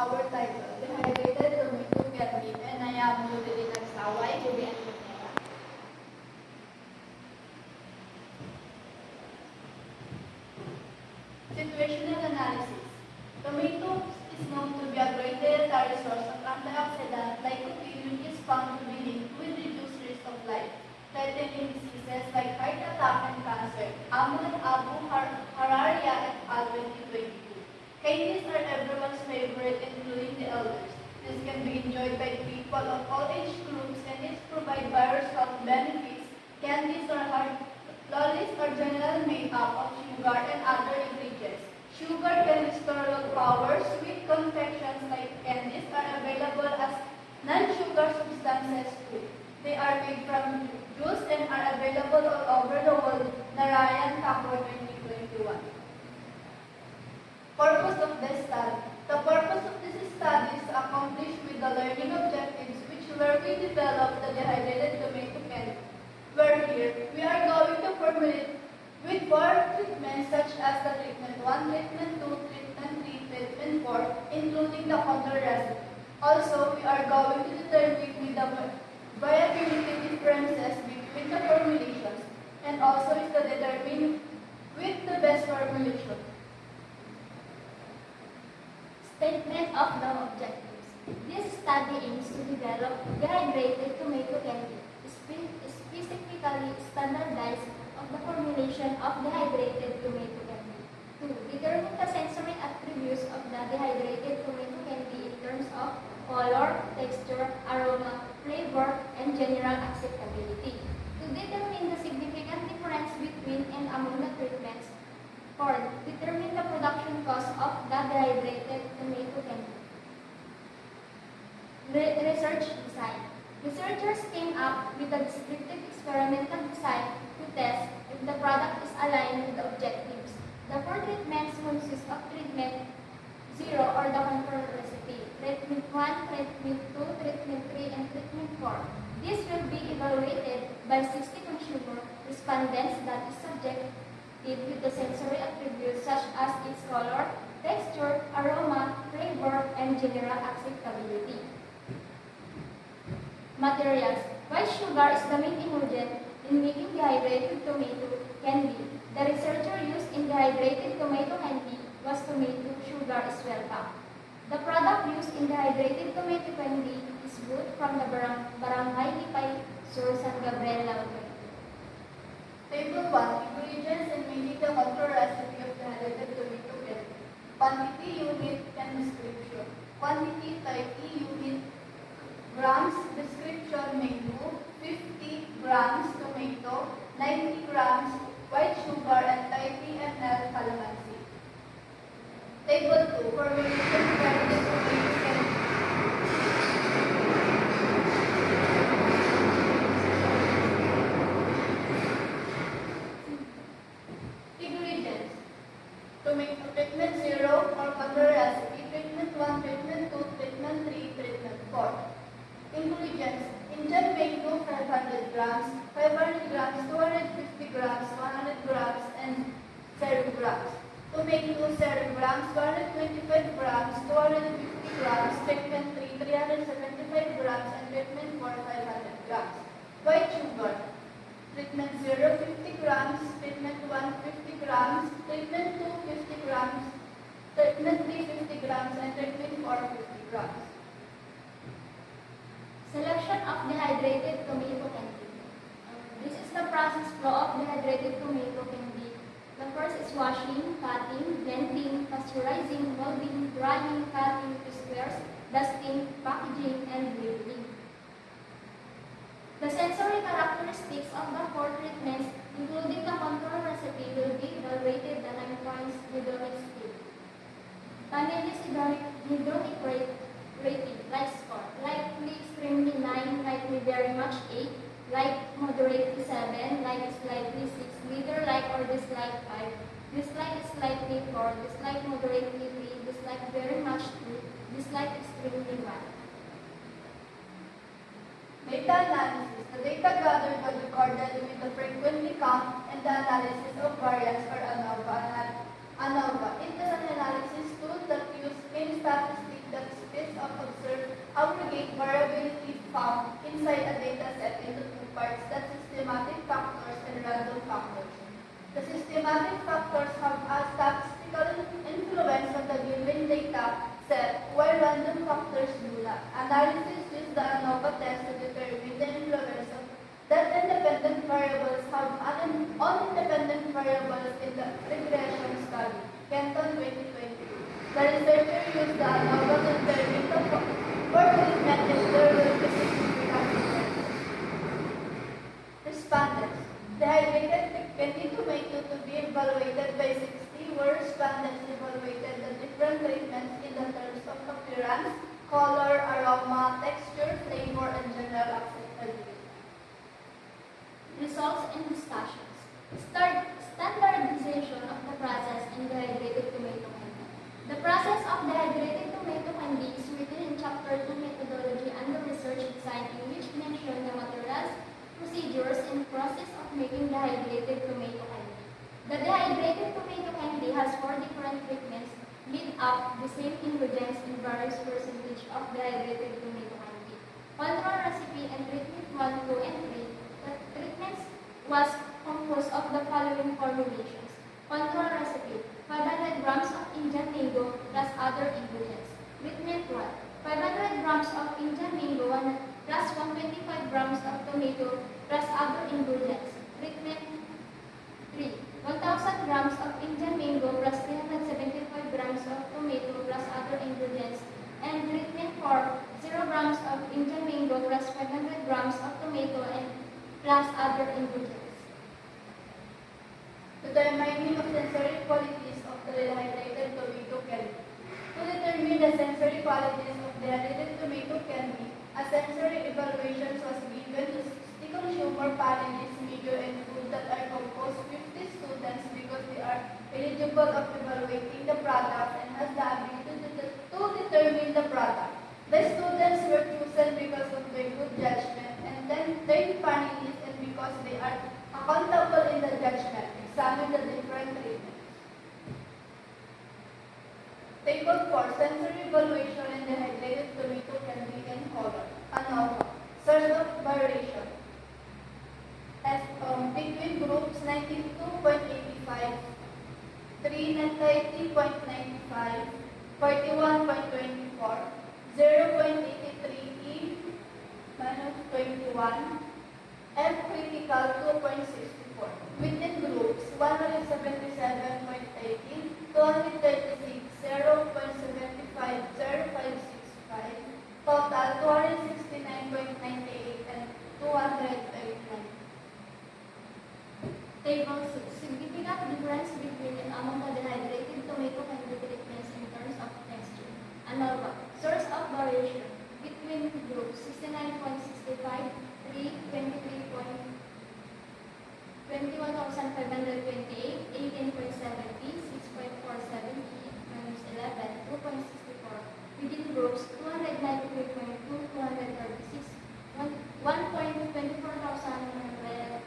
our title, Dehydrated Tomato Candy, and I am Julie Nagsaway, Julie and Lunera. Situational analysis. Tomatoes is known to be a great dietary source of antioxidant lycopene, which is found to be linked with reduced risk of life-threatening diseases like heart attack and cancer. Ahmad Abu Hararia et al. 2022. Candies are everyone's favorite, including the elders. This can be enjoyed by people of all age groups and it provides various health benefits. Candies are lollies are generally made up of sugar and other ingredients. Sugar can restore willpower. Sweet confections like candies are available as non-sugar substances too. They are made from juice and are available all over the world. Narayan Thakur 2021. Purpose of this study. The purpose of this study is accomplished with the learning objectives which were we developed the dehydrated tomato candy. Where here, we are going to formulate with 4 treatments such as the treatment 1, treatment 2, treatment 3, treatment 4, including the control recipe. Also, we are going to determine with the variability differences between the formulations and also is to determine with the best formulation. Statement of the objectives. This study aims to develop dehydrated tomato candy, specifically standardized of the formulation of dehydrated tomato candy. 2. Determine the sensory attributes of the dehydrated tomato candy in terms of color, texture, aroma, flavor, and general acceptability. To determine the significant difference between and among the treatments. 4. Determine the production cost of the dehydrated tomato candy. Research design. Researchers came up with a descriptive experimental design to test if the product is aligned with the objectives. The 4 treatments consist of treatment 0 or the control recipe, treatment 1, treatment 2, treatment 3, and treatment 4. This will be evaluated by 60 consumer respondents that is subjected with the sensory attributes such as its color, texture, aroma, flavor, and general acceptability. Materials. White sugar is the main ingredient in making dehydrated tomato candy. The researcher used in dehydrated tomato candy was tomato sugar as well. The product used in dehydrated tomato candy is wood from the Barangay Lipay, Sur San Gabriel, Lautaro. Table 1. Ingredients and making the control recipe of dehydrated tomato candy. Quantity, unit, and description. Quantity, 30 unit grams. Description, menu, 50 grams tomato, 90 grams white sugar, and 30 ml calamansi. Table 2. Formulation dehydrated tomato candy. Ingredients. Tomato, treatment 0 or control recipe, treatment 1, treatment 2, treatment 3, treatment 4. Ingredients. Indian mango 500 grams, 500 grams, 250 grams, 100 grams, and 0 grams. Tomato 0 grams, 225 grams, 250 grams, treatment 3, 375 grams, and treatment 4, 500 grams. White sugar. Treatment 0, 50 grams, treatment 1, 50 grams, treatment 2, 50 grams, treatment 3, 50 grams, and treatment 4, 50 grams. Selection of dehydrated tomato candy. This is the process flow of dehydrated tomato candy. The first is washing, cutting, blending, pasteurizing, molding, drying, cutting to squares, dusting, packaging, and labeling. The sensory characteristics of the 4 treatments, including the control recipe, will be evaluated the 9 points hedonic scale. Panelist hedonic rating, like score, likely extremely 9, likely very much 8, like moderately 7, like slightly 6, neither like or dislike 5, dislike slightly 4, dislike moderately 3, dislike very much 2, dislike extremely 1. Data analysis. The data gathered was recorded with the frequently count and the analysis of variance or ANOVA. ANOVA. It is an analysis tool that uses many statistics that variables in the regression study, Kenton 2020. The researcher used the ANOVA to determine the for treatment if there will be significant difference. Respondents. Dehydrated candy tomato to be evaluated by 60, where respondents evaluated the different treatments in the terms of appearance, color, aroma, texture, flavor, and general acceptability. Results and discussions. Standardization of the process in dehydrated tomato candy. The process of dehydrated tomato candy is written in Chapter 2 Methodology under Research Design, in which mention the materials, procedures, and process of making dehydrated tomato candy. The dehydrated tomato candy has 4 different treatments made up the same ingredients in various percentage of dehydrated tomato candy. Control recipe and treatment 1, 2, and 3. The treatments was composed of the following formulations. Control recipe: 500 grams of Indian mango plus other ingredients. Treatment 1: 500 grams of Indian mango plus 125 grams of tomato plus other ingredients. Treatment 3: 1000 grams of Indian mango plus 375 grams of tomato plus other ingredients. And treatment 4: 0 grams of Indian mango plus 500 grams of tomato and plus other ingredients. Determining of sensory qualities of the dehydrated tomato candy. To determine the sensory qualities of dehydrated tomato candy, a sensory evaluation was given to 60 consumer panelists, media, and food that are composed 50 students because they are eligible of evaluating the product and has the ability to determine the product. The students were chosen because of their good judgment, and then 10 panelists and because they are accountable in the judgment. Examine the different treatments. Table 4. Sensory evaluation in dehydrated tomato candy and color. ANOVA. Source of variation. As between groups 92.85, 390.95, 41.24, 0.83 E minus 21, F critical 2.64. Within groups 177.18, 236, 0.75, 0565, total 269.98 and 289. Table 6. Significant difference between and among the dehydrated tomato candy treatments in terms of texture. ANOVA. Source of variation. Between groups 69.65, 21,528, 18.70, 6.47, minus 11, 2.64. Within groups 293.2, 236, 1.24,100,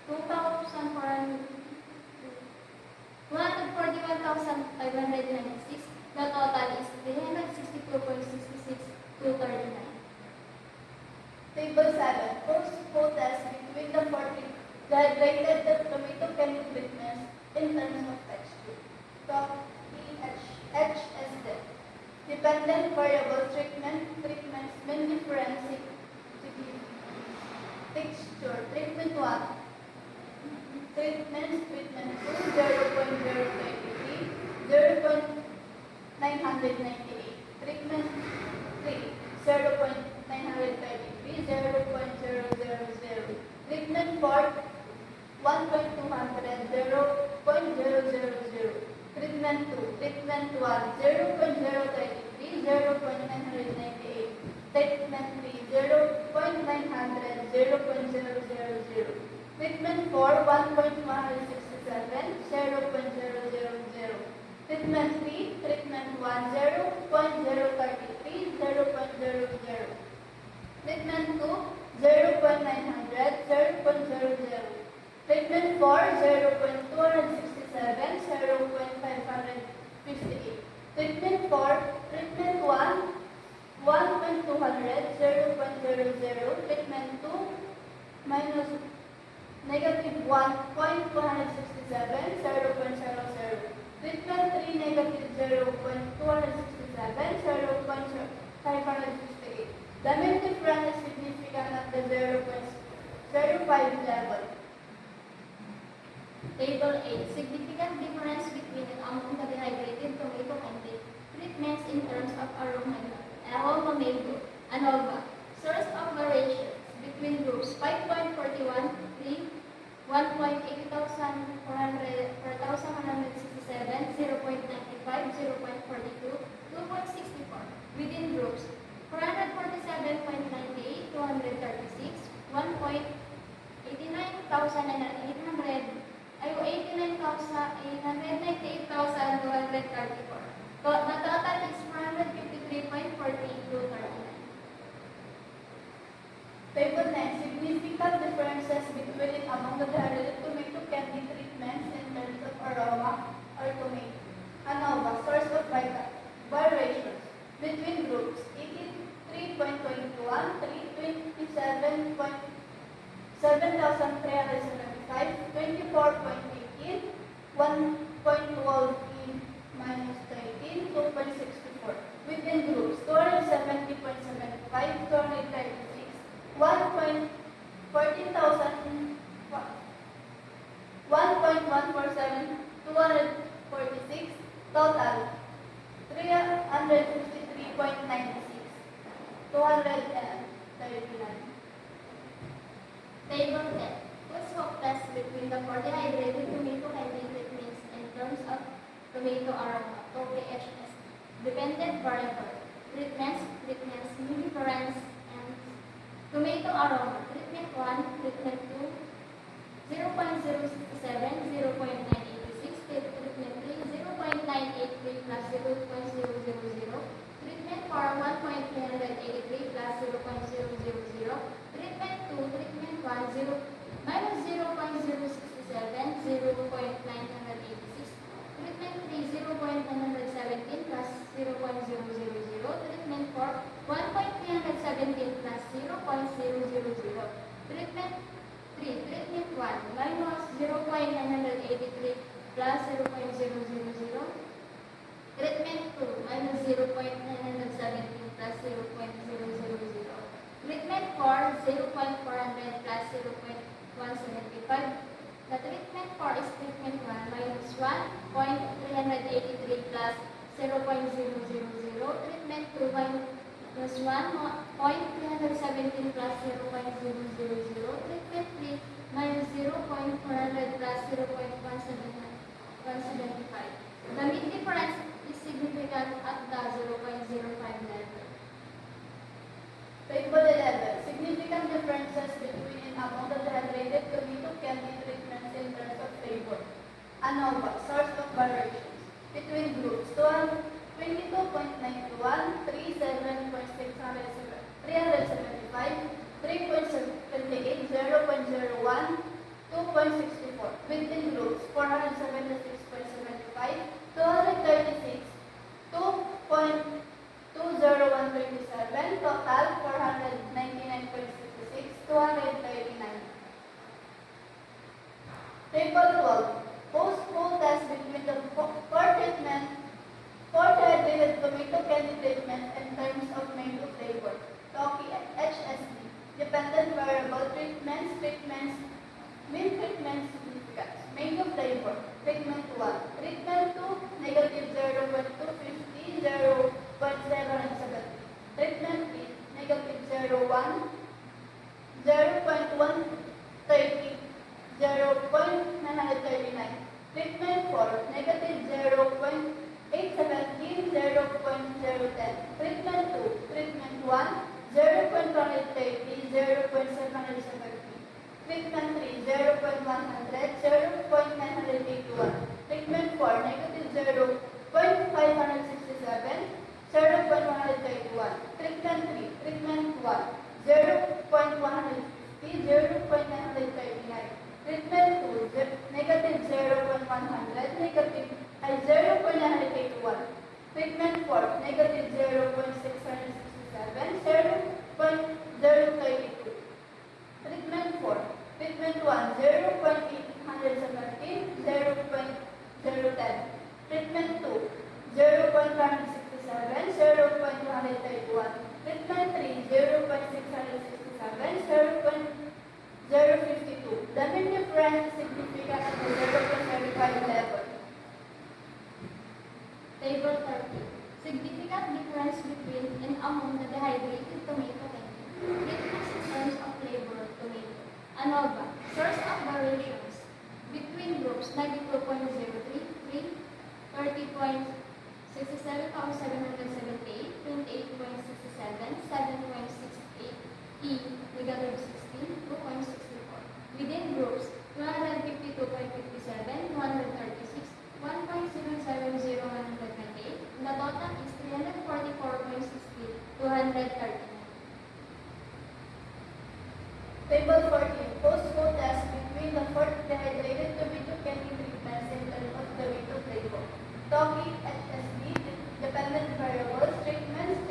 241,596. The total is 362.66, 239. Table 7. First test between the 40 dehydrated tomato candy treatments in terms of texture. Top HSD. Dependent variable treatments mean difference in texture. Treatment 1. Treatment 2, 0.023, 0.998. Treatment 3, 0.933, 0.000. Treatment 4, 1.200, 0.000. Treatment 2, treatment 1, 0.033, 0.998. Treatment 3, 0.900, 0.000. Treatment 4, 1.167, 0.000. Treatment 3, treatment 1, 0.033, 0.00. Treatment 2, 0.900, 0.00. Treatment 4, 0.267, 0.558. Treatment 4, treatment 1, 1.200, 0.00. Treatment 2, minus negative 1.267, 0.00. Treatment 3, negative 0.267, 0.558. The mean difference is significant at the 0.05 level. Table 8. 0.42, 2.64. Within groups, 447.98, 236, 1.89,800, 89,898,234. The total is 453.48 to 39. Table 9. Significant differences between and among the dehydrated tomato candy treatments in terms of aroma or tomato. ANOVA, source of variations. Between groups, 83.21, 327,375, 24.18, 1.12 minus 13, 2.64. Within groups, 270.75, 236, 1.147, 246, total 353.96, 239. Table 10. Let's focus between the four dehydrated tomato candy treatments in terms of tomato aroma, OPHS, dependent variable, treatments, new difference, and tomato aroma. Treatment 1, treatment 2, 0.067, 0.986, treatment 3, 0.983 plus 0.000, treatment 4, 1.383 plus 0.000, treatment 2, treatment 1, 0 minus 0.067, 0.986, treatment 3, 0.917 plus 0.000, treatment 4, 1.317 plus 0.000, treatment 3, treatment 1, minus 0.983 plus 0.000, treatment 2, minus 0.917 plus 0.000, treatment 4, 0.400 plus 0.175. The treatment 4 is treatment 1 minus 1.383 plus 0.000, treatment 2 minus 1.317 plus 0.000, treatment 3 minus 0.400 plus 0.175. The mean difference is significant at the 0.05 level. Table 11. Significant differences between and among the dehydrated tomato candy treatments in terms of flavor. ANOVA, source of variations. Between groups, 22.91, 375, 3.78, 0.01, 2.64. Within groups, 476.75, 236, 2.20127, total 499.66, 239. Table 12. Post-poll test between the four dehydrated tomato candy treatment in terms of mango flavor. TOKI HSD. Dependent variable treatments, mean treatment significance. Mango flavor. Treatment 1. Treatment 2, negative 0.250, 0.770. Treatment 3, negative 0.1, 0.130, 0.939. Treatment 4, negative 0.817, 0.010. Treatment 2, treatment 1, 0.130, 0.770. Treatment 3, 0.100, 0.981. Treatment 4, negative 0.567, 0.131. Treatment 3, treatment 1, 0.150, 0.939. Treatment 2, negative 0.100, negative 0.981. Treatment 4, negative 0.667, 0.032. Treatment 4, treatment 1, 0.817, 0.010. Treatment 2, 0.167, 0.131. Treatment 3, 0.667, 0.052. The mean difference is significant at the 0.35 level. Table 13. Significant difference between and among the dehydrated tomato candy treatments in terms of flavor tomato. ANOVA, source of variations. Between groups, 92.03, 30.76, 7,778, 28.67, 7.68, E, negative 16, 2.64. Within groups, 252.57, 236, 1.770, 128. The total is 344.60, 239. Table 14. Post-go test between the fourth dehydrated tomato candy treatments in terms of tomato flavor. Toki HSB, dependent variables, treatments,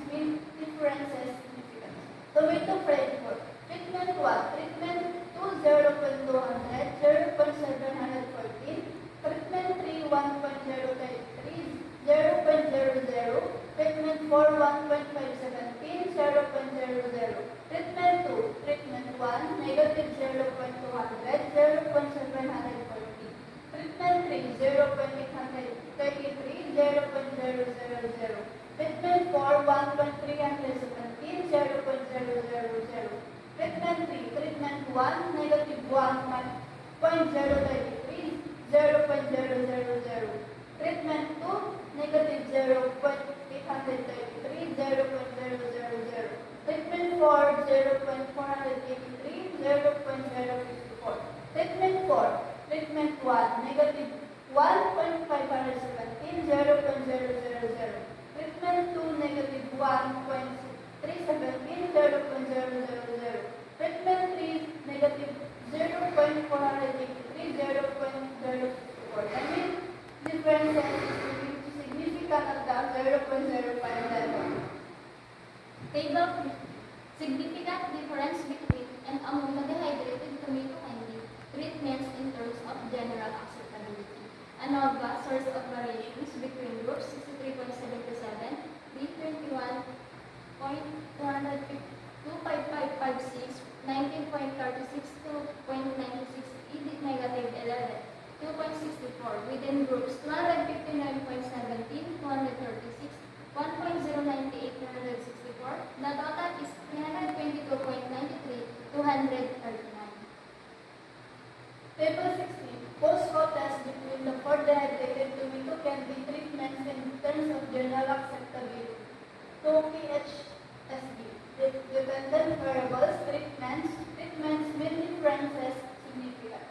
mean differences, significance. Tomato flavor. Treatment 1. Treatment 2, 0.200, 0.714. Treatment 3, 1.033, 0.00. Treatment 4, 1.517, 0.00. Treatment 2. Treatment 1, negative 0.200, 0.740. Treatment 3, 0.833, 0.000. Treatment 4, 1.317, 0.000. Treatment 3, treatment 1, negative 1.033, 0.000. Treatment 2, negative 0.833, 0.000. Treatment 4, 0.483, 0.054. Treatment 4, treatment 1, negative 1.517, 0.000. Treatment 2, negative 1.317, 0.000. Treatment 3, negative 0.483, 0.054. I mean, differences significant at the 0.05 level. Table 3. Significant difference between and among the dehydrated tomato candy treatments in terms of general acceptability. ANOVA source of variations between groups 63.77, B21.25556, 19.36 to 0.96, E negative 11, 2.64. Within groups 259.17, 236, 1.098, 264. The total is 322.93, 239. Table 16. Post-go test between the four dehydrated tomato candy treatments in terms of general acceptability. Toki HSB. Dependent variables, treatments, mean differences, significant.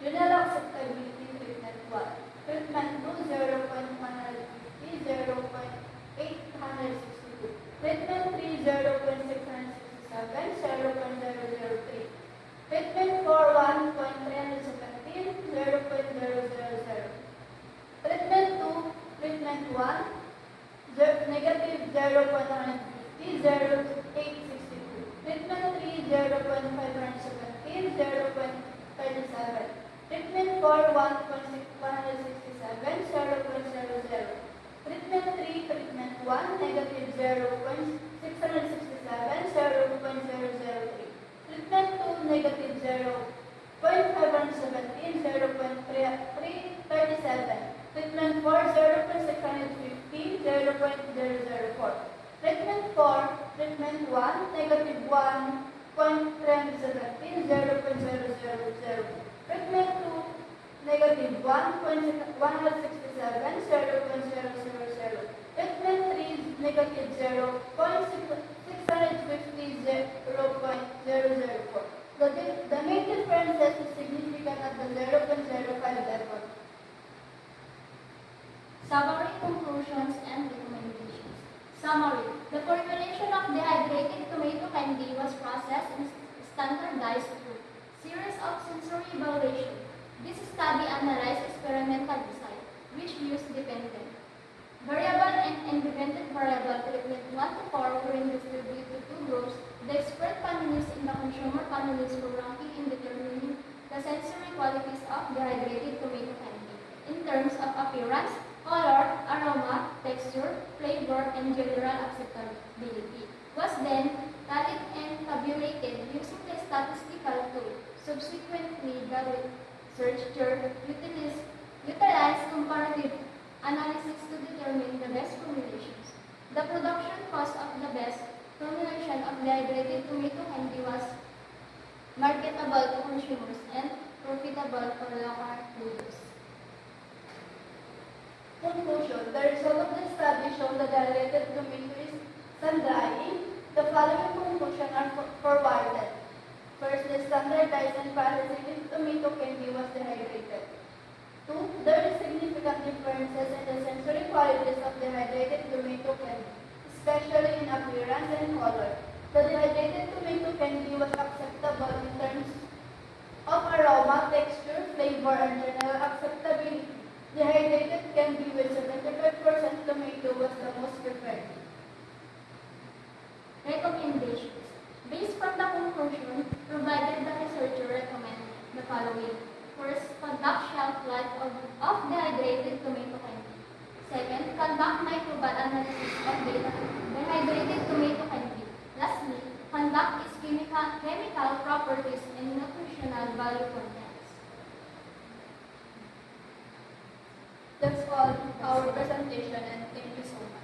General acceptability treatment 1. Treatment 2, 0.150, 0.862. Treatment 3, 0.667, 0.003. Treatment 4, 1.317, 0.000. Treatment 2, treatment 1, negative 0.150, 0.862. Treatment 3, 0.517, 0.37. Treatment 4, 1.167, 0.00. Treatment 3, treatment 1, negative 0.667, 0.003. Treatment 2, negative 0.517, 0.337. Treatment 4, 0.650, 0.004. Treatment 4, treatment 1, negative 1.317, 0.000. Treatment 2, negative 1.167, 0.000. Treatment 3, negative 0.650, 0.004. The main differences is significant at the 0.05 level. Summary, conclusions, and recommendations. Summary. The formulation of dehydrated tomato candy was processed and standardized through series of sensory evaluation. This study analyzed experimental design, which used dependent variable and independent variable treatment 1 to 4 were distributed to two groups. The expert panelists and the consumer panelists were ranking in determining the sensory qualities of dehydrated tomato candy in terms of appearance, color, aroma, texture, flavor, and general acceptability. Was then tallied and tabulated using the statistical tool. Subsequently, the researcher utilized comparative analysis to determine the best formulations. The production cost of the best formulation of dehydrated tomato candy was marketable to consumers and profitable for local producers. Conclusion. The result of the study shown that dehydrated tomato is sun-drying, the following conclusions are forwarded. First, the standardized and processing tomato candy was dehydrated. 2. There is significant differences in the sensory qualities of dehydrated tomato candy, especially in appearance and color. The dehydrated tomato candy was acceptable in terms of aroma, texture, flavor, and general acceptability. Dehydrated candy with 75% tomato was the most preferred. Recommendations. Based on the conclusion provided, the researcher recommend the following. First, conduct shelf life of dehydrated tomato candy. Second, conduct microbial analysis of dehydrated tomato candy. Lastly, conduct its chemical properties and nutritional value contents. That's all our presentation, and thank you so much.